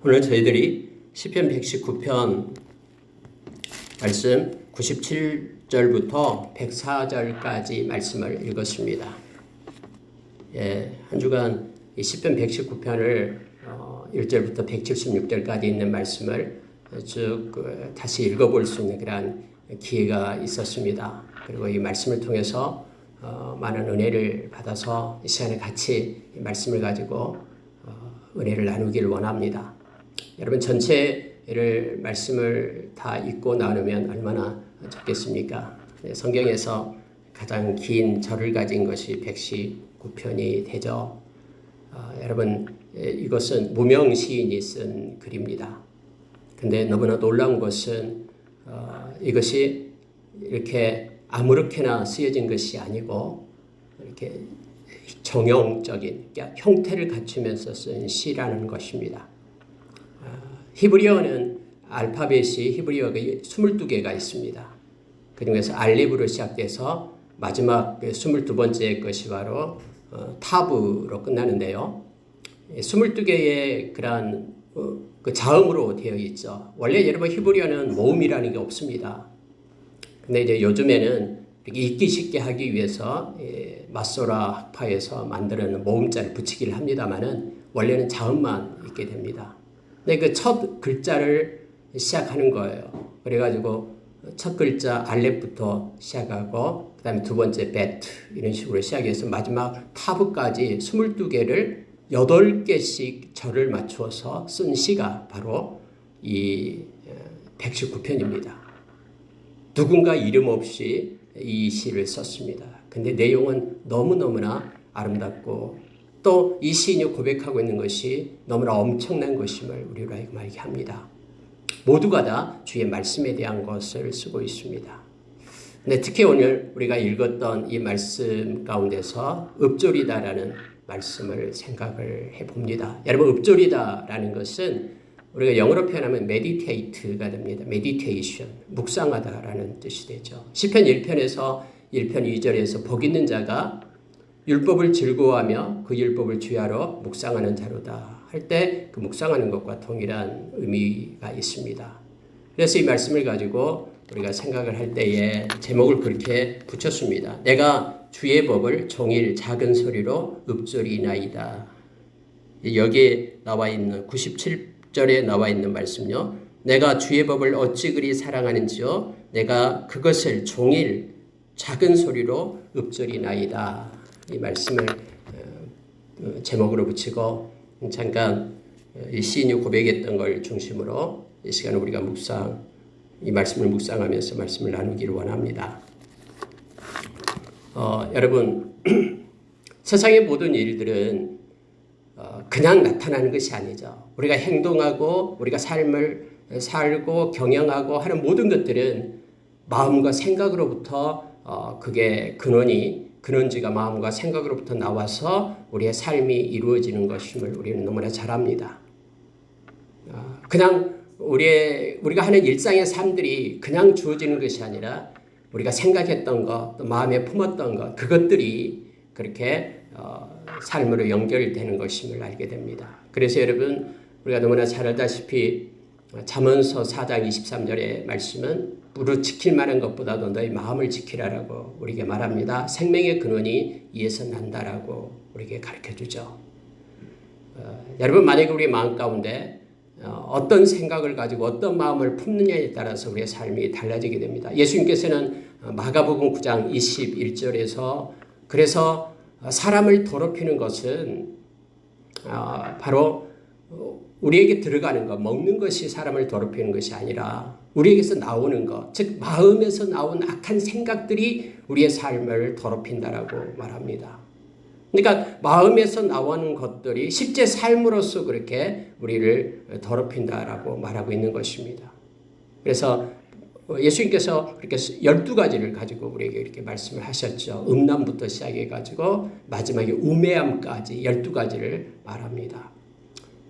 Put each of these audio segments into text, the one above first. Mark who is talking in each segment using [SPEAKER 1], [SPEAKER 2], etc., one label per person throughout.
[SPEAKER 1] 오늘 저희들이 시편 119편 말씀 97절부터 104절까지 말씀을 읽었습니다. 한 주간 이 시편 119편을 1절부터 176절까지 있는 말씀을 쭉 다시 읽어볼 수 있는 그런 기회가 있었습니다. 그리고 이 말씀을 통해서 많은 은혜를 받아서 이 시간에 같이 이 말씀을 가지고 은혜를 나누기를 원합니다. 여러분 전체를 말씀을 다 읽고 나누면 얼마나 좋겠습니까? 성경에서 가장 긴 절을 가진 것이 119편이 되죠. 여러분 이것은 무명 시인이 쓴 글입니다. 근데 너무나 놀라운 것은 이것이 이렇게 아무렇게나 쓰여진 것이 아니고 이렇게 정형적인 그러니까 형태를 갖추면서 쓴 시라는 것입니다. 히브리어는 알파벳이 히브리어가 22개가 있습니다. 그중에서 알립으로 시작돼서 마지막 22번째 것이 바로 타브로 끝나는데요. 22개의 그런 그 자음으로 되어 있죠. 원래 여러분 히브리어는 모음이라는 게 없습니다. 근데 이제 요즘에는 이렇게 읽기 쉽게 하기 위해서 마소라 학파에서 만드는 모음자를 붙이기를 합니다만은 원래는 자음만 있게 됩니다. 근데 그 첫 글자를 시작하는 거예요. 그래가지고 첫 글자 알렙부터 시작하고 그다음에 두 번째 베트 이런 식으로 시작해서 마지막 타브까지 22개를 8개씩 절을 맞추어서 쓴 시가 바로 이 119편입니다. 누군가 이름 없이 이 시를 썼습니다. 근데 내용은 너무너무나 아름답고 또 이 시인이 고백하고 있는 것이 너무나 엄청난 것임을 우리로 하여금 알게 합니다. 모두가 다 주의 말씀에 대한 것을 쓰고 있습니다. 근데 특히 오늘 우리가 읽었던 이 말씀 가운데서 읍조리다라는 말씀을 생각을 해봅니다. 여러분 읍조리다라는 것은 우리가 영어로 표현하면 meditate가 됩니다. meditation, 묵상하다라는 뜻이 되죠. 시편 1편에서 1편 2절에서 복 있는 자가 율법을 즐거워하며 그 율법을 주야로 묵상하는 자로다 할 때 그 묵상하는 것과 동일한 의미가 있습니다. 그래서 이 말씀을 가지고 우리가 생각을 할 때에 제목을 그렇게 붙였습니다. 내가 주의 법을 종일 작은 소리로 읊조리나이다. 여기에 나와 있는 97절에 나와 있는 말씀요. 내가 주의 법을 어찌 그리 사랑하는지요. 내가 그것을 종일 작은 소리로 읊조리나이다. 이 말씀을 제목으로 붙이고 잠깐 이 시인이 고백했던 걸 중심으로 이 시간에 우리가 이 말씀을 묵상하면서 말씀을 나누기를 원합니다. 여러분 세상의 모든 일들은 그냥 나타나는 것이 아니죠. 우리가 행동하고 우리가 삶을 살고 경영하고 하는 모든 것들은 마음과 생각으로부터 그게 근원지가 마음과 생각으로부터 나와서 우리의 삶이 이루어지는 것임을 우리는 너무나 잘 압니다. 그냥 우리가 하는 일상의 삶들이 그냥 주어지는 것이 아니라 우리가 생각했던 것, 또 마음에 품었던 것, 그것들이 그렇게 삶으로 연결되는 것임을 알게 됩니다. 그래서 여러분 우리가 너무나 잘 알다시피 잠언서 4장 23절의 말씀은 무릇 지킬 만한 것보다도 너희 마음을 지키라라고 우리에게 말합니다. 생명의 근원이 이에서 난다라고 우리에게 가르쳐주죠. 여러분 만약에 우리 마음 가운데 어떤 생각을 가지고 어떤 마음을 품느냐에 따라서 우리의 삶이 달라지게 됩니다. 예수님께서는 마가복음 9장 21절에서 그래서 사람을 더럽히는 것은 바로 우리에게 들어가는 것, 먹는 것이 사람을 더럽히는 것이 아니라 우리에게서 나오는 것, 즉 마음에서 나온 악한 생각들이 우리의 삶을 더럽힌다라고 말합니다. 그러니까 마음에서 나오는 것들이 실제 삶으로서 그렇게 우리를 더럽힌다라고 말하고 있는 것입니다. 그래서 예수님께서 그렇게 12가지를 가지고 우리에게 이렇게 말씀을 하셨죠. 음란부터 시작해가지고 마지막에 우매함까지 12가지를 말합니다.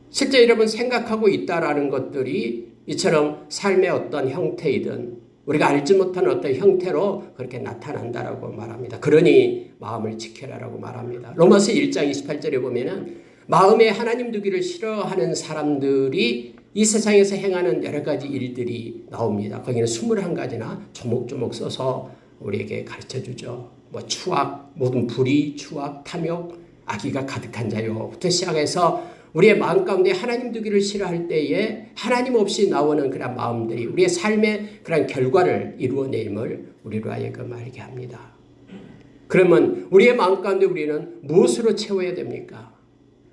[SPEAKER 1] 실제 여러분 생각하고 있다라는 것들이 이처럼 삶의 어떤 형태이든 우리가 알지 못한 어떤 형태로 그렇게 나타난다라고 말합니다. 그러니 마음을 지켜라라고 말합니다. 로마서 1장 28절에 보면은 마음에 하나님 두기를 싫어하는 사람들이 이 세상에서 행하는 여러 가지 일들이 나옵니다. 거기는 21가지나 조목조목 써서 우리에게 가르쳐 주죠. 추악, 모든 불의, 추악, 탐욕, 악의가 가득한 자요부터 시작해서 우리의 마음 가운데 하나님 두기를 싫어할 때에 하나님 없이 나오는 그런 마음들이 우리의 삶의 그런 결과를 이루어내임을 우리로 하여금 알게 합니다. 그러면 우리의 마음 가운데 우리는 무엇으로 채워야 됩니까?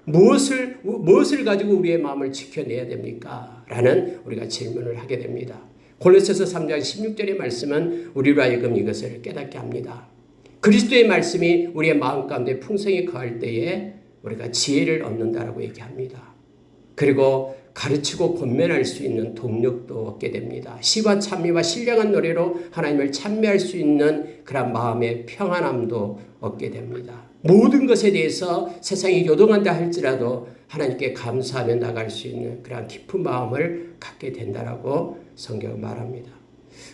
[SPEAKER 1] 무엇을 가지고 우리의 마음을 지켜내야 됩니까? 라는 우리가 질문을 하게 됩니다. 골로새서 3장 16절의 말씀은 우리로 하여금 이것을 깨닫게 합니다. 그리스도의 말씀이 우리의 마음 가운데 풍성히 거할 때에 우리가 지혜를 얻는다라고 얘기합니다. 그리고 가르치고 권면할 수 있는 동력도 얻게 됩니다. 시와 찬미와 신령한 노래로 하나님을 찬미할 수 있는 그런 마음의 평안함도 얻게 됩니다. 모든 것에 대해서 세상이 요동한다 할지라도 하나님께 감사하며 나갈 수 있는 그런 깊은 마음을 갖게 된다라고 성경은 말합니다.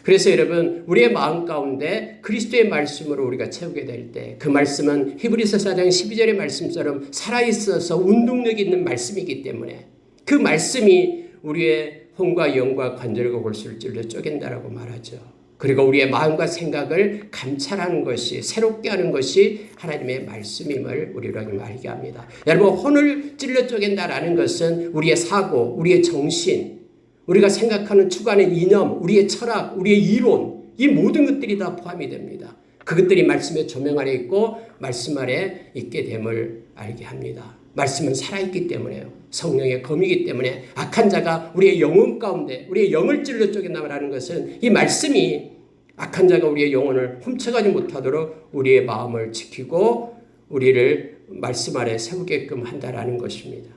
[SPEAKER 1] 그래서 여러분, 우리의 마음 가운데 그리스도의 말씀으로 우리가 채우게 될 때 그 말씀은 히브리서 4장 12절의 말씀처럼 살아있어서 운동력 있는 말씀이기 때문에 그 말씀이 우리의 혼과 영과 관절과 골수를 찔러 쪼갠다라고 말하죠. 그리고 우리의 마음과 생각을 감찰하는 것이, 새롭게 하는 것이 하나님의 말씀임을 우리로 알게 합니다. 여러분, 혼을 찔러 쪼갠다라는 것은 우리의 사고, 우리의 정신, 우리가 생각하는 추구하는 이념, 우리의 철학, 우리의 이론, 이 모든 것들이 다 포함이 됩니다. 그것들이 말씀의 조명 아래 있고 말씀 아래 있게 됨을 알게 합니다. 말씀은 살아있기 때문에요. 성령의 검이기 때문에 악한 자가 우리의 영혼 가운데 우리의 영을 찔러 쪼갠다라는 것은 이 말씀이 악한 자가 우리의 영혼을 훔쳐가지 못하도록 우리의 마음을 지키고 우리를 말씀 아래 세우게끔 한다라는 것입니다.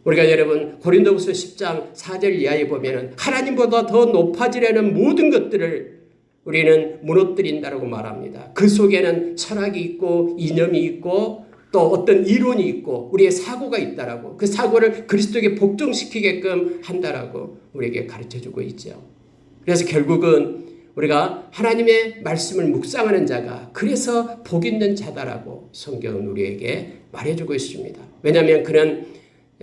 [SPEAKER 1] 우리가 여러분 고린도후서 10장 4절 이하에 보면은 하나님보다 더 높아지려는 모든 것들을 우리는 무너뜨린다라고 말합니다. 그 속에는 철학이 있고 이념이 있고 또 어떤 이론이 있고 우리의 사고가 있다라고, 그 사고를 그리스도에게 복종시키게끔 한다라고 우리에게 가르쳐주고 있죠. 그래서 결국은 우리가 하나님의 말씀을 묵상하는 자가 그래서 복 있는 자다라고 성경은 우리에게 말해주고 있습니다. 왜냐하면 그는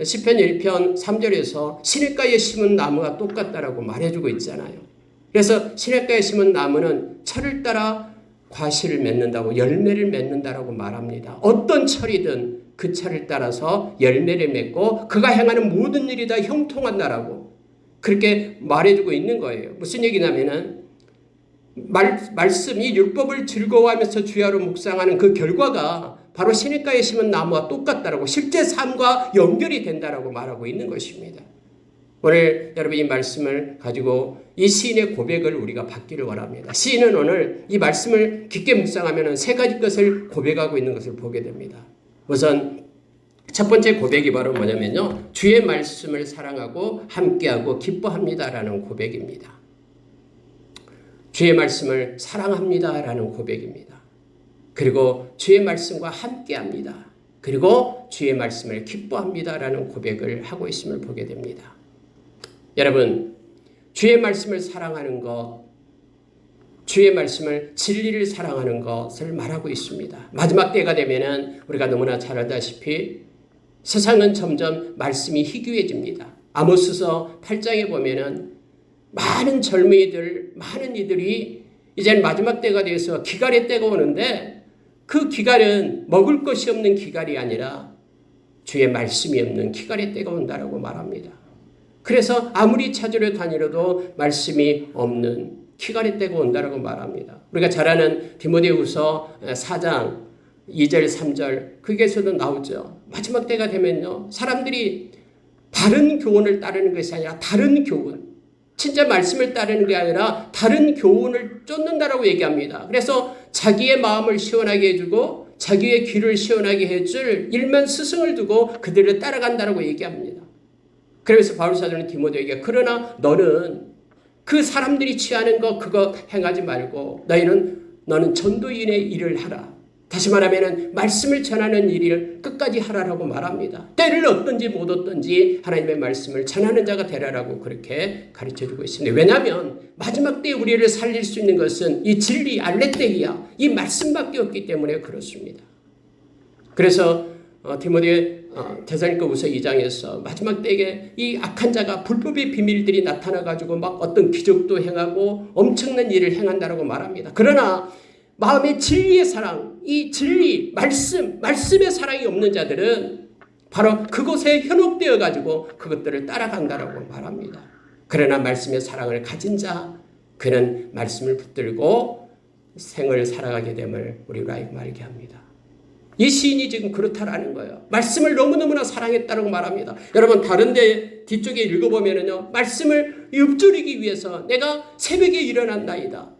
[SPEAKER 1] 시편 1편 3절에서 시냇가에 심은 나무와 똑같다라고 말해주고 있잖아요. 그래서 시냇가에 심은 나무는 철을 따라 과실을 맺는다고, 열매를 맺는다라고 말합니다. 어떤 철이든 그 철을 따라서 열매를 맺고 그가 행하는 모든 일이 다 형통한다라고 그렇게 말해주고 있는 거예요. 무슨 얘기냐면은 말씀이 율법을 즐거워하면서 주야로 묵상하는 그 결과가 바로 시냇가에 심은 나무와 똑같다라고, 실제 삶과 연결이 된다라고 말하고 있는 것입니다. 오늘 여러분 이 말씀을 가지고 이 시인의 고백을 우리가 받기를 원합니다. 시인은 오늘 이 말씀을 깊게 묵상하면 세 가지 것을 고백하고 있는 것을 보게 됩니다. 우선 첫 번째 고백이 바로 뭐냐면요, 주의 말씀을 사랑하고 함께하고 기뻐합니다라는 고백입니다. 주의 말씀을 사랑합니다라는 고백입니다. 그리고 주의 말씀과 함께합니다. 그리고 주의 말씀을 기뻐합니다라는 고백을 하고 있음을 보게 됩니다. 여러분, 주의 말씀을 사랑하는 것, 주의 말씀을, 진리를 사랑하는 것을 말하고 있습니다. 마지막 때가 되면은 우리가 너무나 잘 알다시피 세상은 점점 말씀이 희귀해집니다. 아모스서 8장에 보면은 많은 젊은이들, 많은 이들이 이제 마지막 때가 돼서 기갈의 때가 오는데 그 기갈은 먹을 것이 없는 기갈이 아니라 주의 말씀이 없는 기갈의 때가 온다라고 말합니다. 그래서 아무리 찾으러 다니려도 말씀이 없는 기갈의 때가 온다라고 말합니다. 우리가 잘 아는 디모데후서 4장 2절 3절 거기에서도 나오죠. 마지막 때가 되면요, 사람들이 다른 교훈을 따르는 것이 아니라 다른 교훈, 진짜 말씀을 따르는 게 아니라 다른 교훈을 쫓는다라고 얘기합니다. 그래서 자기의 마음을 시원하게 해주고 자기의 귀를 시원하게 해줄 일만 스승을 두고 그들을 따라간다라고 얘기합니다. 그래서 바울 사도는 디모데에게 그러나 너는 그 사람들이 취하는 거 그거 행하지 말고 너는 전도인의 일을 하라. 다시 말하면 말씀을 전하는 일을 끝까지 하라라고 말합니다. 때를 얻든지 못 얻든지 하나님의 말씀을 전하는 자가 되라라고 그렇게 가르쳐주고 있습니다. 왜냐하면 마지막 때에 우리를 살릴 수 있는 것은 이 진리 알레테이야, 이 말씀밖에 없기 때문에 그렇습니다. 그래서 디모데 데살로니가후서 2장에서 마지막 때에 이 악한 자가 불법의 비밀들이 나타나가지고 막 어떤 기적도 행하고 엄청난 일을 행한다라고 말합니다. 그러나 마음의 진리의 사랑, 이 진리, 말씀의 사랑이 없는 자들은 바로 그곳에 현혹되어 가지고 그것들을 따라간다라고 말합니다. 그러나 말씀의 사랑을 가진 자, 그는 말씀을 붙들고 생을 살아가게 됨을 우리가 알게 합니다. 이 시인이 지금 그렇다라는 거예요. 말씀을 너무너무나 사랑했다고 말합니다. 여러분 다른 데 뒤쪽에 읽어보면요. 말씀을 읊조리기 위해서 내가 새벽에 일어난다이다.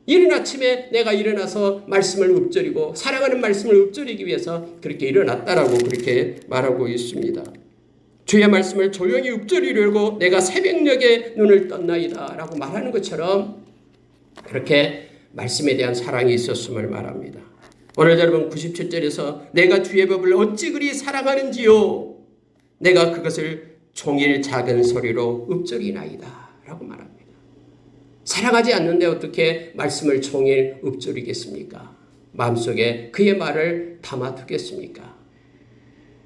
[SPEAKER 1] 이른 아침에 내가 일어나서 말씀을 읊조리고 사랑하는 말씀을 읊조리기 위해서 그렇게 일어났다라고 그렇게 말하고 있습니다. 주의 말씀을 조용히 읊조리려고 내가 새벽녘에 눈을 떴나이다 라고 말하는 것처럼 그렇게 말씀에 대한 사랑이 있었음을 말합니다. 오늘 여러분 97절에서 내가 주의 법을 어찌 그리 사랑하는지요 내가 그것을 종일 작은 소리로 읊조리나이다 라고 말합니다. 사랑하지 않는데 어떻게 말씀을 종일 읊조리겠습니까? 마음속에 그의 말을 담아두겠습니까?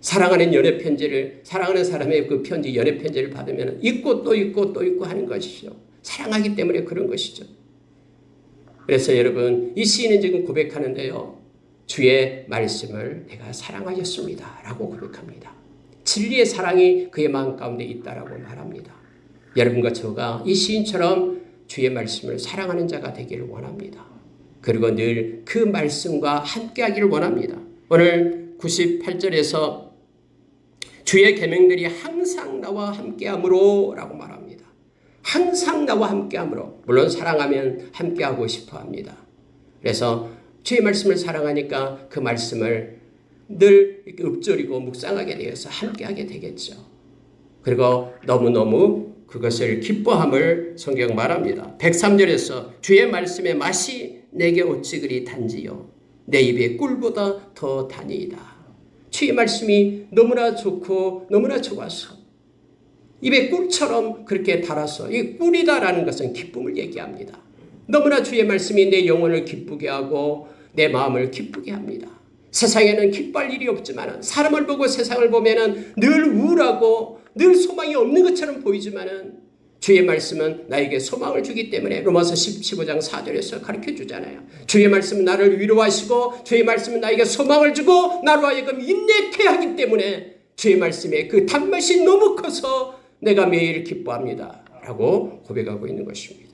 [SPEAKER 1] 사랑하는 연애 편지를 사랑하는 사람의 그 편지 연애 편지를 받으면 읽고 또 읽고 또 읽고 하는 것이죠. 사랑하기 때문에 그런 것이죠. 그래서 여러분 이 시인은 지금 고백하는데요. 주의 말씀을 내가 사랑하였습니다 라고 고백합니다. 진리의 사랑이 그의 마음 가운데 있다라고 말합니다. 여러분과 저가 이 시인처럼 주의 말씀을 사랑하는 자가 되기를 원합니다. 그리고 늘 그 말씀과 함께하기를 원합니다. 오늘 98절에서 주의 계명들이 항상 나와 함께함으로 라고 말합니다. 항상 나와 함께함으로. 물론 사랑하면 함께하고 싶어합니다. 그래서 주의 말씀을 사랑하니까 그 말씀을 늘 읊조리고 묵상하게 되어서 함께하게 되겠죠. 그리고 너무너무 그것을 기뻐함을 성경 말합니다. 103절에서 주의 말씀의 맛이 내게 어찌 그리 단지요 내 입에 꿀보다 더 다니이다. 주의 말씀이 너무나 좋고 너무나 좋아서 입에 꿀처럼 그렇게 달아서 이 꿀이다라는 것은 기쁨을 얘기합니다. 너무나 주의 말씀이 내 영혼을 기쁘게 하고 내 마음을 기쁘게 합니다. 세상에는 기뻐할 일이 없지만 사람을 보고 세상을 보면 늘 우울하고 늘 소망이 없는 것처럼 보이지만 주의 말씀은 나에게 소망을 주기 때문에 로마서 15장 4절에서 가르쳐주잖아요. 주의 말씀은 나를 위로하시고 주의 말씀은 나에게 소망을 주고 나로 하여금 인내케 하기 때문에 주의 말씀의 그 단맛이 너무 커서 내가 매일 기뻐합니다 라고 고백하고 있는 것입니다.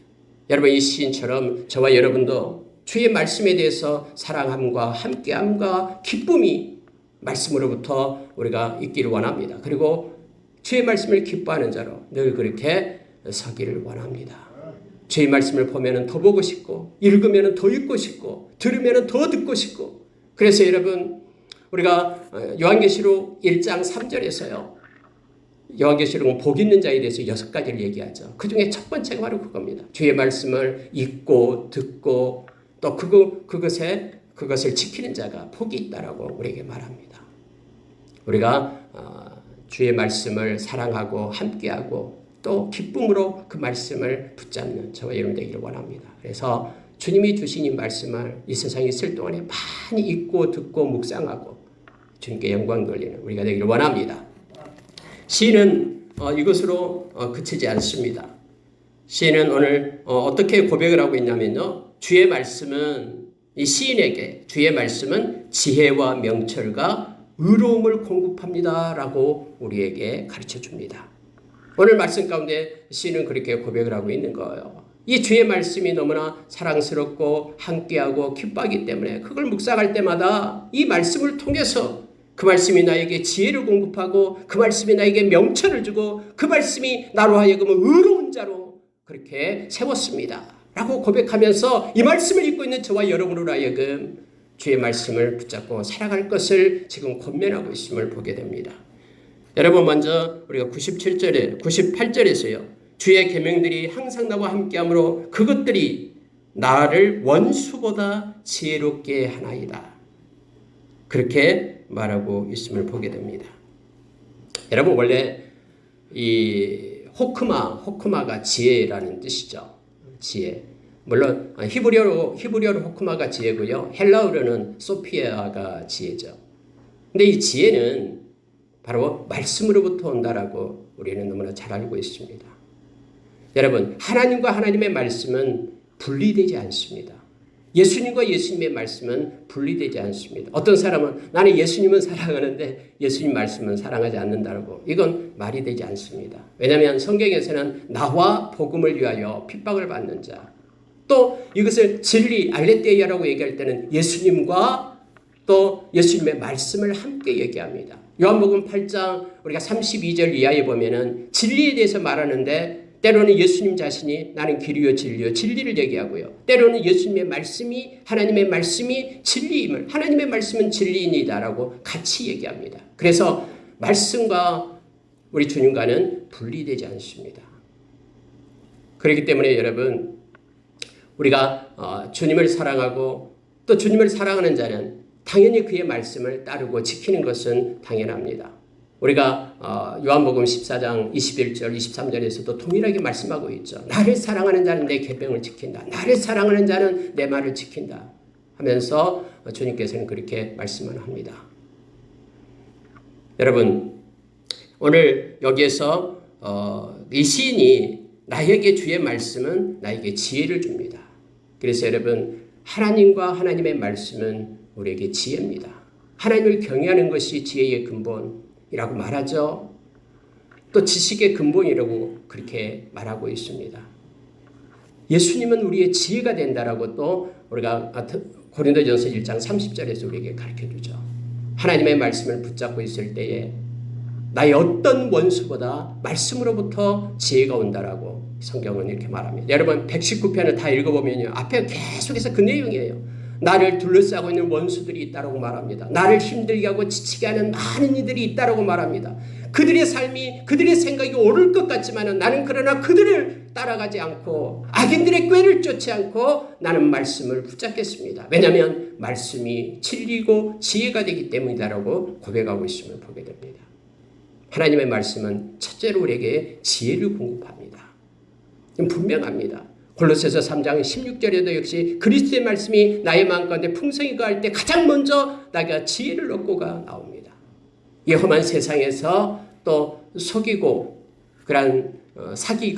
[SPEAKER 1] 여러분 이 시인처럼 저와 여러분도 주의 말씀에 대해서 사랑함과 함께함과 기쁨이 말씀으로부터 우리가 있기를 원합니다. 그리고 주의 말씀을 기뻐하는 자로 늘 그렇게 서기를 원합니다. 주의 말씀을 보면 더 보고 싶고 읽으면 더 읽고 싶고 들으면 더 듣고 싶고 그래서 여러분 우리가 요한계시록 1장 3절에서요. 요한계시록은 복 있는 자에 대해서 6가지를 얘기하죠. 그 중에 첫 번째가 바로 그겁니다. 주의 말씀을 읽고 듣고 또 그것을 지키는 자가 복이 있다라고 우리에게 말합니다. 우리가 주의 말씀을 사랑하고 함께하고 또 기쁨으로 그 말씀을 붙잡는 저와 여러분 되기를 원합니다. 그래서 주님이 주신 이 말씀을 이 세상에 있을 동안에 많이 읽고 듣고 묵상하고 주님께 영광 돌리는 우리가 되기를 원합니다. 시인은 이것으로 그치지 않습니다. 시인은 오늘 어떻게 고백을 하고 있냐면요. 주의 말씀은 이 시인에게 주의 말씀은 지혜와 명철과 의로움을 공급합니다 라고 우리에게 가르쳐 줍니다. 오늘 말씀 가운데 시인은 그렇게 고백을 하고 있는 거예요. 이 주의 말씀이 너무나 사랑스럽고 함께하고 기뻐하기 때문에 그걸 묵상할 때마다 이 말씀을 통해서 그 말씀이 나에게 지혜를 공급하고 그 말씀이 나에게 명철을 주고 그 말씀이 나로 하여금 의로운 자로 그렇게 세웠습니다 라고 고백하면서 이 말씀을 읽고 있는 저와 여러분으로 하여금 주의 말씀을 붙잡고 살아갈 것을 지금 권면하고 있음을 보게 됩니다. 여러분 먼저 우리가 98절에서요. 주의 계명들이 항상 나와 함께하므로 그것들이 나를 원수보다 지혜롭게 하나이다. 그렇게 말하고 있음을 보게 됩니다. 여러분 원래 이 호크마가 지혜라는 뜻이죠. 지혜. 물론 히브리어로 호크마가 지혜고요. 헬라어로는 소피아가 지혜죠. 근데 이 지혜는 바로 말씀으로부터 온다라고 우리는 너무나 잘 알고 있습니다. 여러분, 하나님과 하나님의 말씀은 분리되지 않습니다. 예수님과 예수님의 말씀은 분리되지 않습니다. 어떤 사람은 나는 예수님은 사랑하는데 예수님 말씀은 사랑하지 않는다고, 이건 말이 되지 않습니다. 왜냐하면 성경에서는 나와 복음을 위하여 핍박을 받는 자, 또 이것을 진리 알레the이아라고 얘기할 때는 예수님과 또 예수님의 말씀을 함께 얘기합니다. 요한복음 8장 우리가 32절 이하에 보면은 진리에 대해서 말하는데 때로는 예수님 자신이 나는 길이요 진리요 진리를 얘기하고요. 때로는 예수님의 말씀이, 하나님의 말씀이 진리임을, 하나님의 말씀은 진리이니다라고 같이 얘기합니다. 그래서 말씀과 우리 주님과는 분리되지 않습니다. 그렇기 때문에 여러분, 우리가 주님을 사랑하고 또 주님을 사랑하는 자는 당연히 그의 말씀을 따르고 지키는 것은 당연합니다. 우리가 요한복음 14장 21절 23절에서도 동일하게 말씀하고 있죠. 나를 사랑하는 자는 내 계명을 지킨다. 나를 사랑하는 자는 내 말을 지킨다 하면서 주님께서는 그렇게 말씀을 합니다. 여러분, 오늘 여기에서 이 시인이 나에게 주의 말씀은 나에게 지혜를 줍니다. 그래서 여러분, 하나님과 하나님의 말씀은 우리에게 지혜입니다. 하나님을 경외하는 것이 지혜의 근본이라고 말하죠. 또 지식의 근본이라고 그렇게 말하고 있습니다. 예수님은 우리의 지혜가 된다라고 또 우리가 고린도전서 1장 30절에서 우리에게 가르쳐주죠. 하나님의 말씀을 붙잡고 있을 때에 나의 어떤 원수보다 말씀으로부터 지혜가 온다라고 성경은 이렇게 말합니다. 여러분 119편을 다 읽어보면요, 앞에 계속해서 그 내용이에요. 나를 둘러싸고 있는 원수들이 있다고 말합니다. 나를 힘들게 하고 지치게 하는 많은 이들이 있다고 말합니다. 그들의 삶이, 그들의 생각이 옳을 것 같지만 나는 그러나 그들을 따라가지 않고 악인들의 꾀를 쫓지 않고 나는 말씀을 붙잡겠습니다. 왜냐하면 말씀이 진리고 지혜가 되기 때문이다라고 고백하고 있음을 보게 됩니다. 하나님의 말씀은 첫째로 우리에게 지혜를 공급합니다. 분명합니다. 골로새서 3장 16절에도 역시 그리스도의 말씀이 나의 마음 가운데 풍성히 거할 때 가장 먼저 내가 지혜를 얻고가 나옵니다. 이 험한 세상에서 또 속이고 그런 사기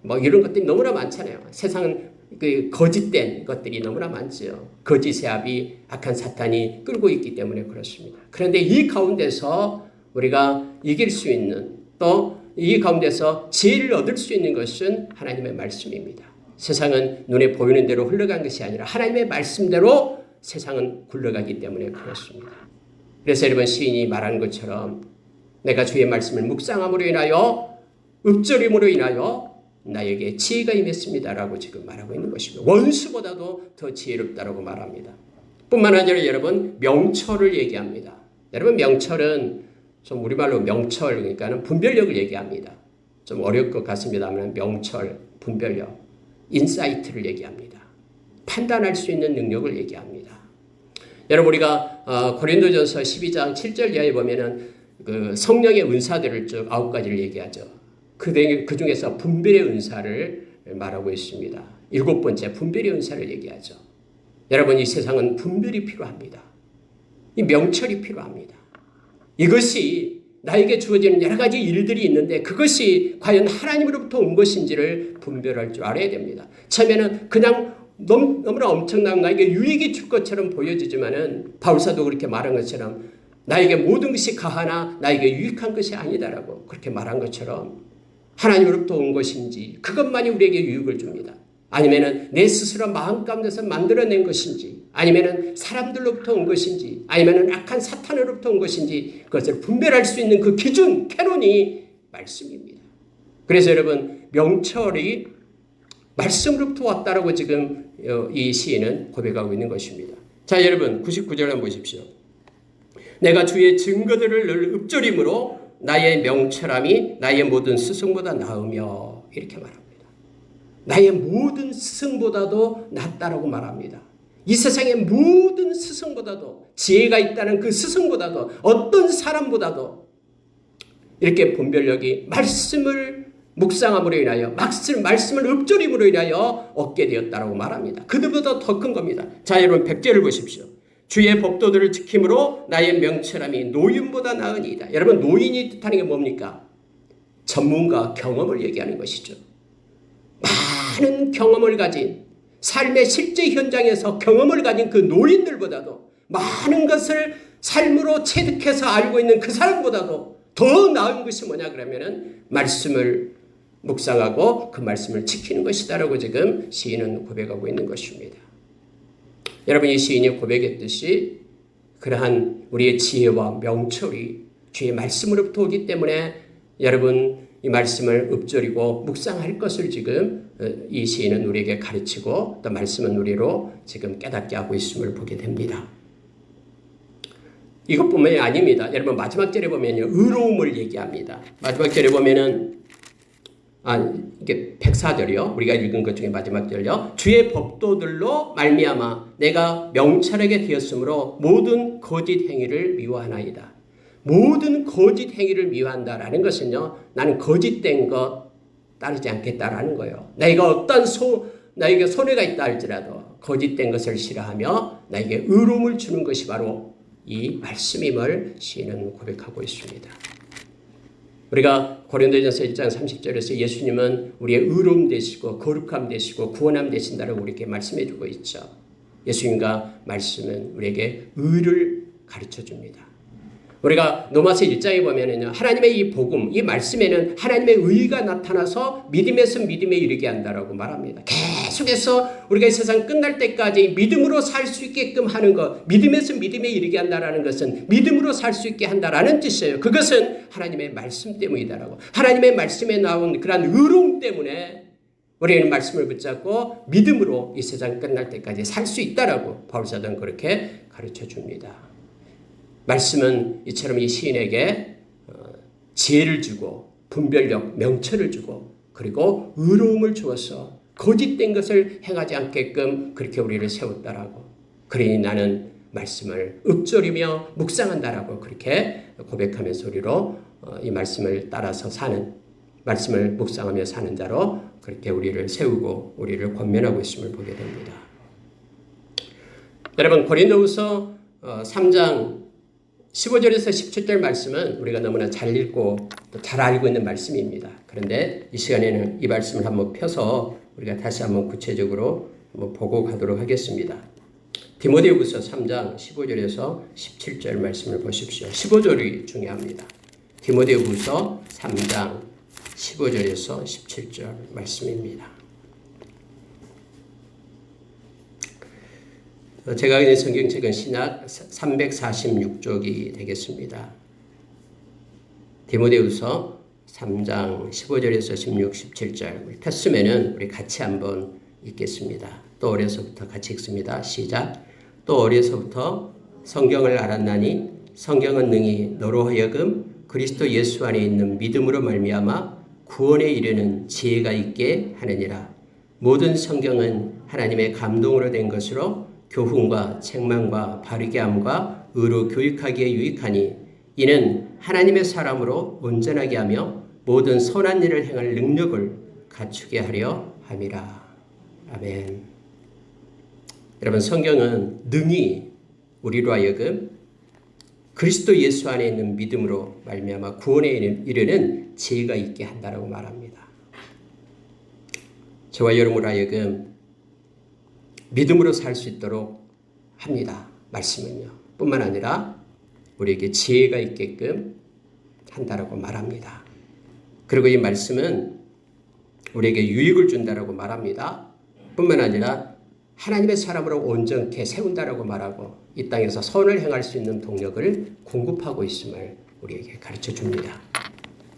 [SPEAKER 1] 뭐 이런 것들이 너무나 많잖아요. 세상은 그 거짓된 것들이 너무나 많죠. 거짓의 압이 악한 사탄이 끌고 있기 때문에 그렇습니다. 그런데 이 가운데서 우리가 이길 수 있는, 또 이 가운데서 지혜를 얻을 수 있는 것은 하나님의 말씀입니다. 세상은 눈에 보이는 대로 흘러간 것이 아니라 하나님의 말씀대로 세상은 굴러가기 때문에 그렇습니다. 그래서 여러분, 시인이 말한 것처럼 내가 주의 말씀을 묵상함으로 인하여, 읊조림으로 인하여 나에게 지혜가 임했습니다라고 지금 말하고 있는 것입니다. 원수보다도 더 지혜롭다라고 말합니다. 뿐만 아니라 여러분, 명철을 얘기합니다. 여러분, 명철은 좀 우리말로 명철, 그러니까는 분별력을 얘기합니다. 좀 어려울 것 같습니다만 명철, 분별력, 인사이트를 얘기합니다. 판단할 수 있는 능력을 얘기합니다. 여러분, 우리가 고린도전서 12장 7절 이하에 보면은 그 성령의 은사들을 쭉 9가지를 얘기하죠. 그 중에서 분별의 은사를 말하고 있습니다. 7번째 분별의 은사를 얘기하죠. 여러분, 이 세상은 분별이 필요합니다. 이 명철이 필요합니다. 이것이 나에게 주어지는 여러 가지 일들이 있는데 그것이 과연 하나님으로부터 온 것인지를 분별할 줄 알아야 됩니다. 처음에는 그냥 너무나 엄청난 나에게 유익이 줄 것처럼 보여지지만은 바울사도 그렇게 말한 것처럼 나에게 모든 것이 가하나 나에게 유익한 것이 아니다라고 그렇게 말한 것처럼 하나님으로부터 온 것인지 그것만이 우리에게 유익을 줍니다. 아니면은 내 스스로 마음 가운데서 만들어낸 것인지, 아니면은 사람들로부터 온 것인지, 아니면은 악한 사탄으로부터 온 것인지 그것을 분별할 수 있는 그 기준, 캐논이 말씀입니다. 그래서 여러분, 명철이 말씀으로부터 왔다라고 지금 이 시인은 고백하고 있는 것입니다. 자, 여러분 99절 한번 보십시오. 내가 주의 증거들을 늘 읊조림으로 나의 명철함이 나의 모든 스승보다 나으며, 이렇게 말합니다. 나의 모든 스승보다도 낫다라고 말합니다. 이 세상의 모든 스승보다도, 지혜가 있다는 그 스승보다도, 어떤 사람보다도 이렇게 분별력이 말씀을 묵상함으로 인하여, 말씀을 읊조림으로 인하여 얻게 되었다라고 말합니다. 그들보다 더 큰 겁니다. 자, 여러분 100절을 보십시오. 주의 법도들을 지킴으로 나의 명철함이 노인보다 나으니이다. 여러분, 노인이 뜻하는 게 뭡니까? 전문가, 경험을 얘기하는 것이죠. 많은 경험을 가진, 삶의 실제 현장에서 경험을 가진 그 노인들보다도 많은 것을 삶으로 체득해서 알고 있는 그 사람보다도 더 나은 것이 뭐냐 그러면은 말씀을 묵상하고 그 말씀을 지키는 것이다라고 지금 시인은 고백하고 있는 것입니다. 여러분, 이 시인이 고백했듯이 그러한 우리의 지혜와 명철이 주의 말씀으로부터 오기 때문에 여러분 이 말씀을 읊조리고 묵상할 것을 지금 이 시인은 우리에게 가르치고 또 말씀은 우리로 지금 깨닫게 하고 있음을 보게 됩니다. 이것뿐만이 아닙니다. 여러분, 마지막 절에 보면요, 의로움을 얘기합니다. 마지막 절에 보면은 이게 104절이요. 우리가 읽은 것 중에 마지막 절요. 주의 법도들로 말미암아 내가 명철하게 되었으므로 모든 거짓 행위를 미워하나이다. 모든 거짓 행위를 미워한다라는 것은요, 나는 거짓된 것 따르지 않겠다라는 거예요. 내가 어떤 나에게 손해가 있다 할지라도 거짓된 것을 싫어하며 나에게 의로움을 주는 것이 바로 이 말씀임을 시인은 고백하고 있습니다. 우리가 고린도전서 1장 30절에서 예수님은 우리의 의로움 되시고 거룩함 되시고 구원함 되신다라고 우리에게 말씀해 주고 있죠. 예수님과 말씀은 우리에게 의를 가르쳐 줍니다. 우리가 로마서 1장에 보면은요, 하나님의 이 복음, 이 말씀에는 하나님의 의가 나타나서 믿음에서 믿음에 이르게 한다라고 말합니다. 계속해서 우리가 이 세상 끝날 때까지 믿음으로 살 수 있게끔 하는 것, 믿음에서 믿음에 이르게 한다라는 것은 믿음으로 살 수 있게 한다라는 뜻이에요. 그것은 하나님의 말씀 때문이다라고. 하나님의 말씀에 나온 그러한 의로움 때문에 우리는 말씀을 붙잡고 믿음으로 이 세상 끝날 때까지 살 수 있다라고 바울사도는 그렇게 가르쳐 줍니다. 말씀은 이처럼 이 시인에게 지혜를 주고 분별력, 명철을 주고 그리고 의로움을 주어서 거짓된 것을 행하지 않게끔 그렇게 우리를 세웠다라고. 그러니 나는 말씀을 읊조리며 묵상한다라고 그렇게 고백하면서 우리로 이 말씀을 따라서 사는, 말씀을 묵상하며 사는 자로 그렇게 우리를 세우고 우리를 권면하고 있음을 보게 됩니다. 여러분, 고린도후서 3장 15절에서 17절 말씀은 우리가 너무나 잘 읽고 또 잘 알고 있는 말씀입니다. 그런데 이 시간에는 이 말씀을 한번 펴서 우리가 다시 한번 구체적으로 한번 보고 가도록 하겠습니다. 디모데후서 3장 15절에서 17절 말씀을 보십시오. 15절이 중요합니다. 디모데후서 3장 15절에서 17절 말씀입니다. 제가 읽는 성경책은 신약 346쪽이 되겠습니다. 디모데후서 3장 15절에서 16, 17절 폈으면은 우리 같이 한번 읽겠습니다. 또 어려서부터 같이 읽습니다. 시작. 또 어려서부터 성경을 알았나니 성경은 능히 너로 하여금 그리스도 예수 안에 있는 믿음으로 말미암아 구원에 이르는 지혜가 있게 하느니라. 모든 성경은 하나님의 감동으로 된 것으로 교훈과 책망과 바르게 함과 의로 교육하기에 유익하니 이는 하나님의 사람으로 온전하게 하며 모든 선한 일을 행할 능력을 갖추게 하려 함이라. 아멘. 여러분, 성경은 능히 우리로 하여금 그리스도 예수 안에 있는 믿음으로 말미암아 구원에 이르는 지혜가 있게 한다라고 말합니다. 저와 여러분으로 하여금 믿음으로 살 수 있도록 합니다. 말씀은요. 뿐만 아니라 우리에게 지혜가 있게끔 한다라고 말합니다. 그리고 이 말씀은 우리에게 유익을 준다라고 말합니다. 뿐만 아니라 하나님의 사람으로 온전케 세운다라고 말하고 이 땅에서 선을 행할 수 있는 동력을 공급하고 있음을 우리에게 가르쳐 줍니다.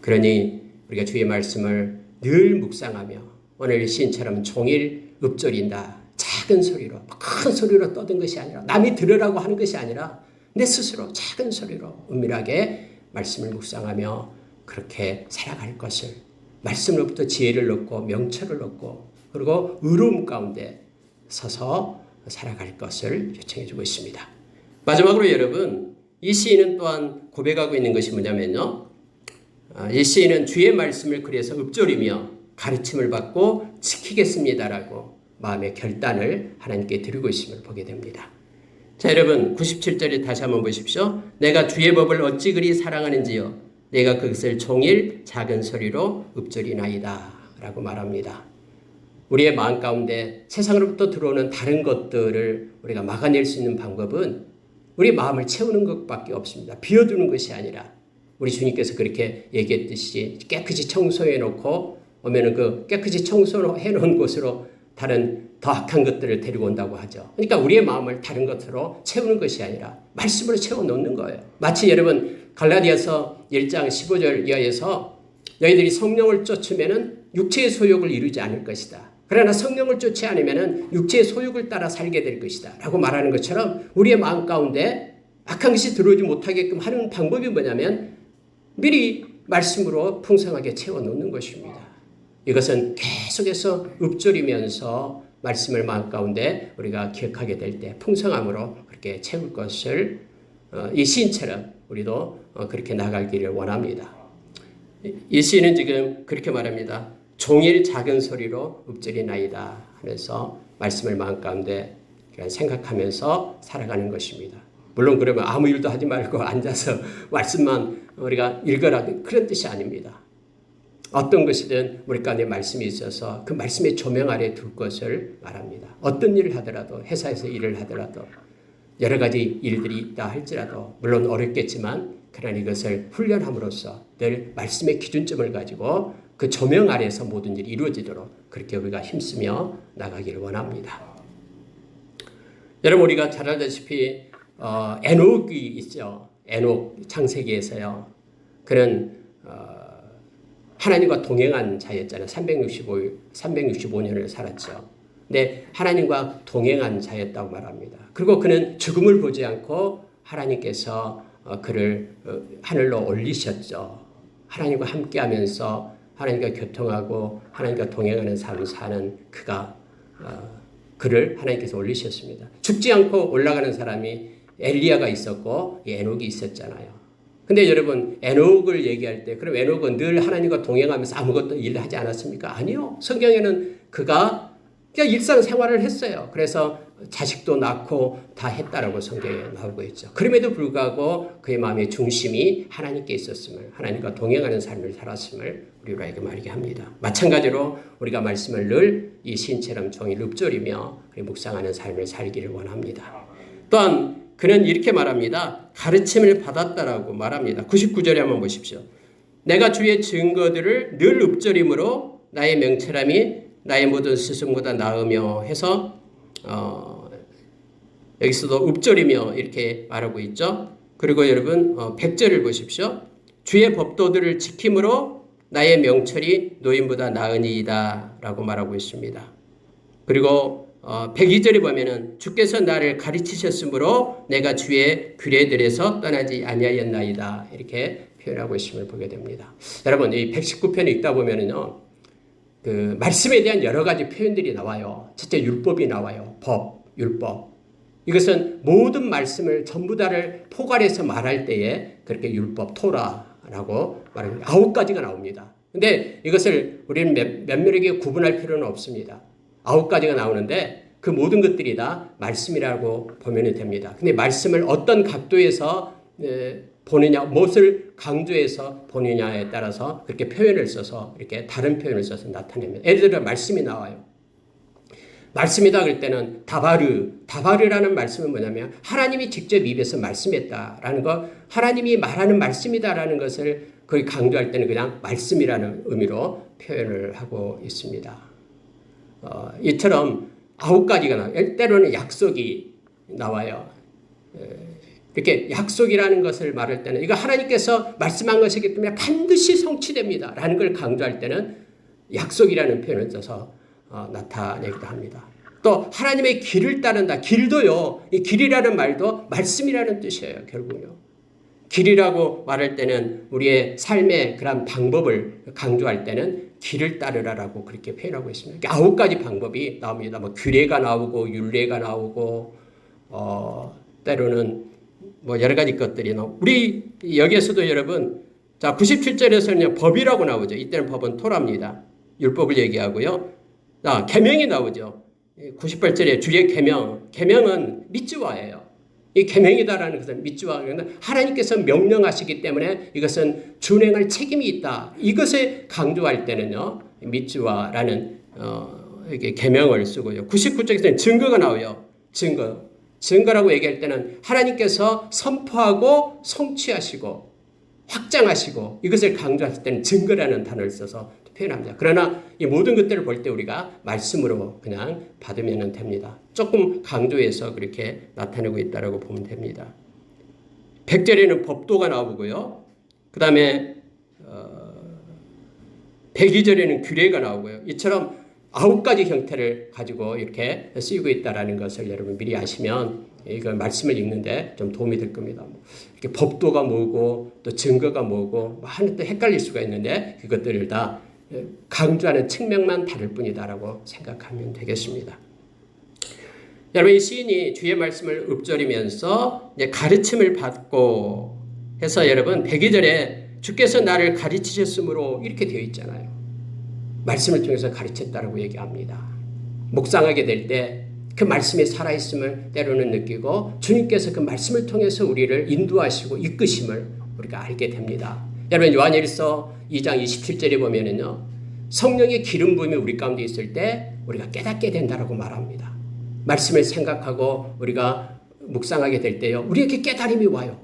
[SPEAKER 1] 그러니 우리가 주의 말씀을 늘 묵상하며 오늘 시인처럼 종일 읊조린다. 작은 소리로, 큰 소리로 떠든 것이 아니라 남이 들으라고 하는 것이 아니라 내 스스로 작은 소리로 은밀하게 말씀을 묵상하며 그렇게 살아갈 것을, 말씀으로부터 지혜를 얻고 명철을 얻고 그리고 의로움 가운데 서서 살아갈 것을 요청해 주고 있습니다. 마지막으로 여러분, 이 시인은 또한 고백하고 있는 것이 뭐냐면요, 이 시인은 주의 말씀을 그래서 읊조리며 가르침을 받고 지키겠습니다라고 마음의 결단을 하나님께 드리고 있음을 보게 됩니다. 자, 여러분 97절에 다시 한번 보십시오. 내가 주의 법을 어찌 그리 사랑하는지요. 내가 그것을 종일 작은 소리로 읊조리나이다 라고 말합니다. 우리의 마음 가운데 세상으로부터 들어오는 다른 것들을 우리가 막아낼 수 있는 방법은 우리 마음을 채우는 것밖에 없습니다. 비워두는 것이 아니라 우리 주님께서 그렇게 얘기했듯이 깨끗이 청소해 놓고 오면은 그 깨끗이 청소해 놓은 곳으로 다른 더 악한 것들을 데리고 온다고 하죠. 그러니까 우리의 마음을 다른 것으로 채우는 것이 아니라 말씀으로 채워 놓는 거예요. 마치 여러분 갈라디아서 1장 15절 이하에서 너희들이 성령을 쫓으면은 육체의 소욕을 이루지 않을 것이다. 그러나 성령을 쫓지 않으면은 육체의 소욕을 따라 살게 될 것이다. 라고 말하는 것처럼 우리의 마음 가운데 악한 것이 들어오지 못하게끔 하는 방법이 뭐냐면 미리 말씀으로 풍성하게 채워 놓는 것입니다. 이것은 계속해서 읊조리면서 말씀을 마음 가운데 우리가 기억하게 될 때 풍성함으로 그렇게 채울 것을 이 시인처럼 우리도 그렇게 나가기를 원합니다. 이 시인은 지금 그렇게 말합니다. 종일 작은 소리로 읊조리나이다 하면서 말씀을 마음 가운데 생각하면서 살아가는 것입니다. 물론 그러면 아무 일도 하지 말고 앉아서 말씀만 우리가 읽어라 그런 뜻이 아닙니다. 어떤 것이든 우리 가운데 말씀이 있어서 그 말씀의 조명 아래 둘 것을 말합니다. 어떤 일을 하더라도 회사에서 일을 하더라도 여러 가지 일들이 있다 할지라도 물론 어렵겠지만 그러나 이것을 훈련함으로써 늘 말씀의 기준점을 가지고 그 조명 아래에서 모든 일이 이루어지도록 그렇게 우리가 힘쓰며 나가기를 원합니다. 여러분 우리가 잘 알다시피 에녹이 있죠. 에녹 창세기에서요. 그는 하나님과 동행한 자였잖아요. 365년을 살았죠. 근데 하나님과 동행한 자였다고 말합니다. 그리고 그는 죽음을 보지 않고 하나님께서 그를 하늘로 올리셨죠. 하나님과 함께하면서 하나님과 교통하고 하나님과 동행하는 삶을 사는 그를 하나님께서 올리셨습니다. 죽지 않고 올라가는 사람이 엘리야가 있었고 에녹이 있었잖아요. 근데 여러분 에녹을 얘기할 때 그럼 에녹은 늘 하나님과 동행하면서 아무것도 일을 하지 않았습니까? 아니요. 성경에는 그가 그냥 일상생활을 했어요. 그래서 자식도 낳고 다 했다라고 성경에 나오고 있죠. 그럼에도 불구하고 그의 마음의 중심이 하나님께 있었음을, 하나님과 동행하는 삶을 살았음을 우리에게 말하게 합니다. 마찬가지로 우리가 말씀을 늘 이 시인처럼 종일 읊조리며 묵상하는 삶을 살기를 원합니다. 또한 그는 이렇게 말합니다. 가르침을 받았다라고 말합니다. 99절에 한번 보십시오. 내가 주의 증거들을 늘 읊조림으로 나의 명철함이 나의 모든 스승보다 나으며 해서 여기서도 읊조리며 이렇게 말하고 있죠. 그리고 여러분 100절을 보십시오. 주의 법도들을 지킴으로 나의 명철이 노인보다 나으니이다 라고 말하고 있습니다. 그리고 102절에 보면은 주께서 나를 가르치셨으므로 내가 주의 규례들에서 떠나지 아니하였나이다 이렇게 표현하고 있음을 보게 됩니다. 여러분 이 119편 읽다 보면은요. 그 말씀에 대한 여러 가지 표현들이 나와요. 첫째 율법이 나와요. 법, 율법. 이것은 모든 말씀을 전부 다를 포괄해서 말할 때에 그렇게 율법, 토라라고 말합니다. 9가지가 나옵니다. 근데 이것을 우리는 면밀하게 구분할 필요는 없습니다. 9가지가 나오는데 그 모든 것들이 다 말씀이라고 보면 됩니다. 근데 말씀을 어떤 각도에서 보느냐, 무엇을 강조해서 보느냐에 따라서 그렇게 표현을 써서 이렇게 다른 표현을 써서 나타냅니다. 예를 들어 말씀이 나와요. 말씀이다 그럴 때는 다바르라는 말씀은 뭐냐면 하나님이 직접 입에서 말씀했다라는 것, 하나님이 말하는 말씀이다라는 것을 거의 강조할 때는 그냥 말씀이라는 의미로 표현을 하고 있습니다. 이처럼 9가지가 나와요. 때로는 약속이 나와요. 이렇게 약속이라는 것을 말할 때는 이거 하나님께서 말씀한 것이기 때문에 반드시 성취됩니다 라는 걸 강조할 때는 약속이라는 표현을 써서 나타내기도 합니다. 또 하나님의 길을 따른다. 길도요. 이 길이라는 말도 말씀이라는 뜻이에요. 결국요. 길이라고 말할 때는 우리의 삶의 그런 방법을 강조할 때는 길을 따르라라고 그렇게 표현하고 있습니다. 9가지 방법이 나옵니다. 뭐 규례가 나오고 율례가 나오고 때로는 뭐 여러 가지 것들이 나오고 우리 여기에서도 여러분 자 97절에서는 법이라고 나오죠. 이때는 법은 토라입니다. 율법을 얘기하고요. 계명이 나오죠. 98절에 주의 계명은 미tz와예요. 이 계명이다라는 것은 믿지와 하나님께서 명령하시기 때문에 이것은 준행할 책임이 있다. 이것을 강조할 때는요. 믿지와라는 이게 계명을 쓰고요. 99쪽에서는 증거가 나와요. 증거라고 얘기할 때는 하나님께서 선포하고 성취하시고 확장하시고 이것을 강조하실 때는 증거라는 단어를 써서 표현합니다. 그러나 이 모든 것들을 볼 때 우리가 말씀으로 그냥 받으면 됩니다. 조금 강조해서 그렇게 나타내고 있다고 보면 됩니다. 100절에는 법도가 나오고요. 그 다음에 102절에는 규례가 나오고요. 이처럼 9가지 형태를 가지고 이렇게 쓰이고 있다는 것을 여러분 미리 아시면 이거 말씀을 읽는데 좀 도움이 될 겁니다. 이렇게 법도가 뭐고 또 증거가 뭐고 하는 또 헷갈릴 수가 있는데 그것들을 다 강조하는 측면만 다를 뿐이다라고 생각하면 되겠습니다. 여러분 이 시인이 주의 말씀을 읊조리면서 이제 가르침을 받고 해서 여러분 102절에 주께서 나를 가르치셨으므로 이렇게 되어 있잖아요. 말씀을 통해서 가르쳤다라고 얘기합니다. 묵상하게 될 때 그 말씀이 살아있음을 때로는 느끼고 주님께서 그 말씀을 통해서 우리를 인도하시고 이끄심을 우리가 알게 됩니다. 여러분 요한일서 2장 27절에 보면은요. 성령의 기름 부음이 우리 가운데 있을 때 우리가 깨닫게 된다라고 말합니다. 말씀을 생각하고 우리가 묵상하게 될 때요. 우리에게 깨달음이 와요.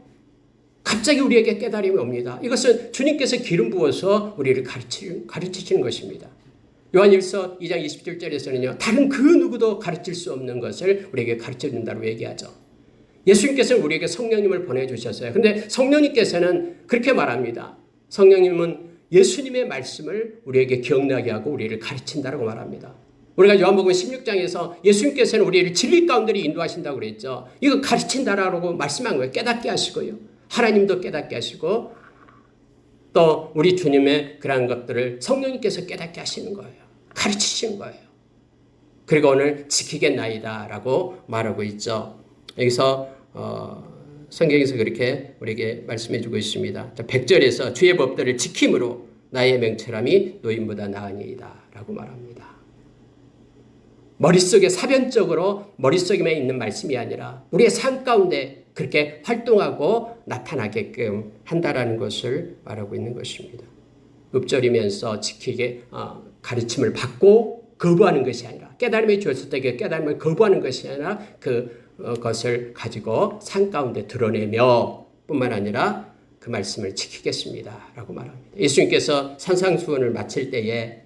[SPEAKER 1] 갑자기 우리에게 깨달음이 옵니다. 이것은 주님께서 기름 부어서 우리를 가르치시는 것입니다. 요한일서 2장 27절에서는요. 다른 그 누구도 가르칠 수 없는 것을 우리에게 가르쳐준다고 얘기하죠. 예수님께서는 우리에게 성령님을 보내주셨어요. 그런데 성령님께서는 그렇게 말합니다. 성령님은 예수님의 말씀을 우리에게 기억나게 하고 우리를 가르친다고 말합니다. 우리가 요한복음 16장에서 예수님께서는 우리를 진리 가운데로 인도하신다고 그랬죠. 이거 가르친다라고 말씀한 거예요. 깨닫게 하시고요. 하나님도 깨닫게 하시고 또 우리 주님의 그러한 것들을 성령님께서 깨닫게 하시는 거예요. 가르치시는 거예요. 그리고 오늘 지키겠나이다라고 말하고 있죠. 여기서 성경에서 그렇게 우리에게 말씀해 주고 있습니다. 100절에서 주의 법들을 지킴으로 나의 명철함이 노인보다 나으니이다 라고 말합니다. 머릿속에 사변적으로 머릿속에만 있는 말씀이 아니라 우리의 삶 가운데 그렇게 활동하고 나타나게끔 한다라는 것을 말하고 있는 것입니다. 읊조리면서 지키게 가르침을 받고 거부하는 것이 아니라 깨달음이 주었을 때 그 깨달음을 거부하는 것이 아니라 그것을 가지고 삶 가운데 드러내며 뿐만 아니라 그 말씀을 지키겠습니다 라고 말합니다. 예수님께서 산상수훈을 마칠 때에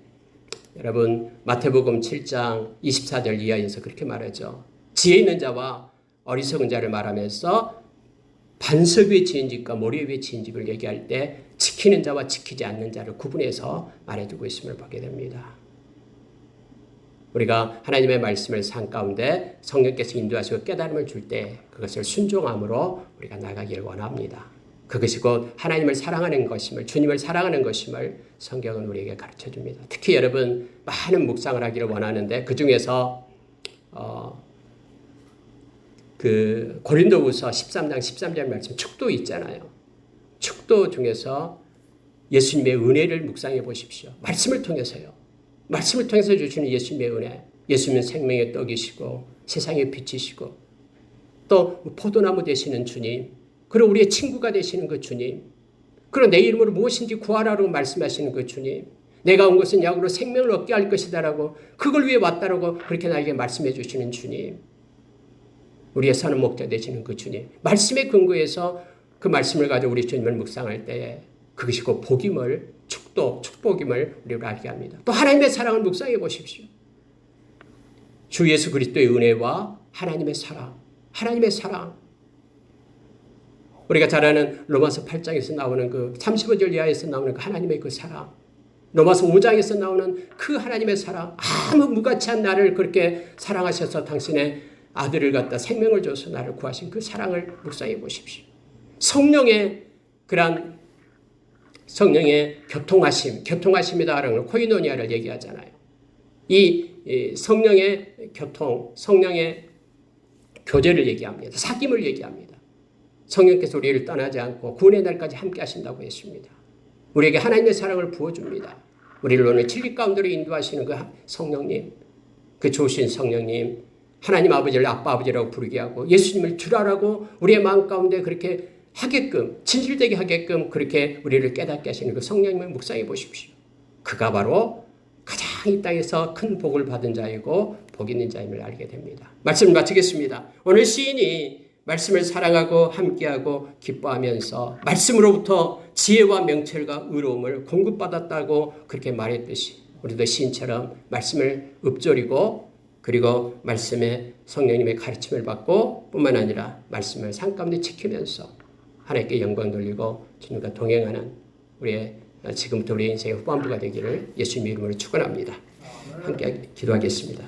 [SPEAKER 1] 여러분 마태복음 7장 24절 이하에서 그렇게 말하죠. 지혜 있는 자와 어리석은 자를 말하면서 반석 위에 지은 집과 모래 위에 지은 집을 얘기할 때 지키는 자와 지키지 않는 자를 구분해서 말해주고 있음을 보게 됩니다. 우리가 하나님의 말씀을 삶 가운데 성령께서 인도하시고 깨달음을 줄 때 그것을 순종함으로 우리가 나가기를 원합니다. 그것이 곧 하나님을 사랑하는 것임을 주님을 사랑하는 것임을 성경은 우리에게 가르쳐줍니다. 특히 여러분 많은 묵상을 하기를 원하는데 그중에서 그 고린도후서 13장 13절 말씀 축도 있잖아요. 축도 중에서 예수님의 은혜를 묵상해 보십시오. 말씀을 통해서요. 말씀을 통해서 주시는 예수님의 은혜. 예수님은 생명의 떡이시고 세상의 빛이시고 또 포도나무 되시는 주님. 그리고 우리의 친구가 되시는 그 주님. 그리고 내 이름으로 무엇인지 구하라고 말씀하시는 그 주님. 내가 온 것은 약으로 생명을 얻게 할 것이다라고 그걸 위해 왔다라고 그렇게 나에게 말씀해 주시는 주님. 우리의 사는 목자 되시는 그 주님. 말씀의 근거에서 그 말씀을 가지고 우리 주님을 묵상할 때에 그것이 곧 복임을 축복임을 우리로 알게 합니다. 또 하나님의 사랑을 묵상해 보십시오. 주 예수 그리스도의 은혜와 하나님의 사랑. 우리가 잘 아는 로마서 8장에서 나오는 그 35절 이하에서 나오는 그 하나님의 그 사랑. 로마서 5장에서 나오는 그 하나님의 사랑. 아무 무가치한 나를 그렇게 사랑하셔서 당신의 아들을 갖다 생명을 줘서 나를 구하신 그 사랑을 묵상해 보십시오. 성령의 그런 성령의 교통하심이다라는 코이노니아를 얘기하잖아요. 이 성령의 교통, 성령의 교제를 얘기합니다. 사귐을 얘기합니다. 성령께서 우리를 떠나지 않고 구원의 날까지 함께 하신다고 했습니다. 우리에게 하나님의 사랑을 부어줍니다. 우리를 오늘 진리 가운데로 인도하시는 그 성령님, 그 좋으신 성령님, 하나님 아버지를 아빠 아버지라고 부르게 하고 예수님을 주라라고 우리의 마음 가운데 그렇게 하게끔 진실되게 하게끔 그렇게 우리를 깨닫게 하시는 그 성령님을 묵상해 보십시오. 그가 바로 가장 이 땅에서 큰 복을 받은 자이고 복 있는 자임을 알게 됩니다. 말씀을 마치겠습니다. 오늘 시인이 말씀을 사랑하고 함께하고 기뻐하면서 말씀으로부터 지혜와 명철과 의로움을 공급받았다고 그렇게 말했듯이 우리도 시인처럼 말씀을 읊조리고 그리고 말씀의 성령님의 가르침을 받고 뿐만 아니라 말씀을 삶 가운데 지키면서 하나님께 영광 돌리고 주님과 동행하는 우리의 지금부터 우리의 인생의 후반부가 되기를 예수님의 이름으로 축원합니다. 함께 기도하겠습니다.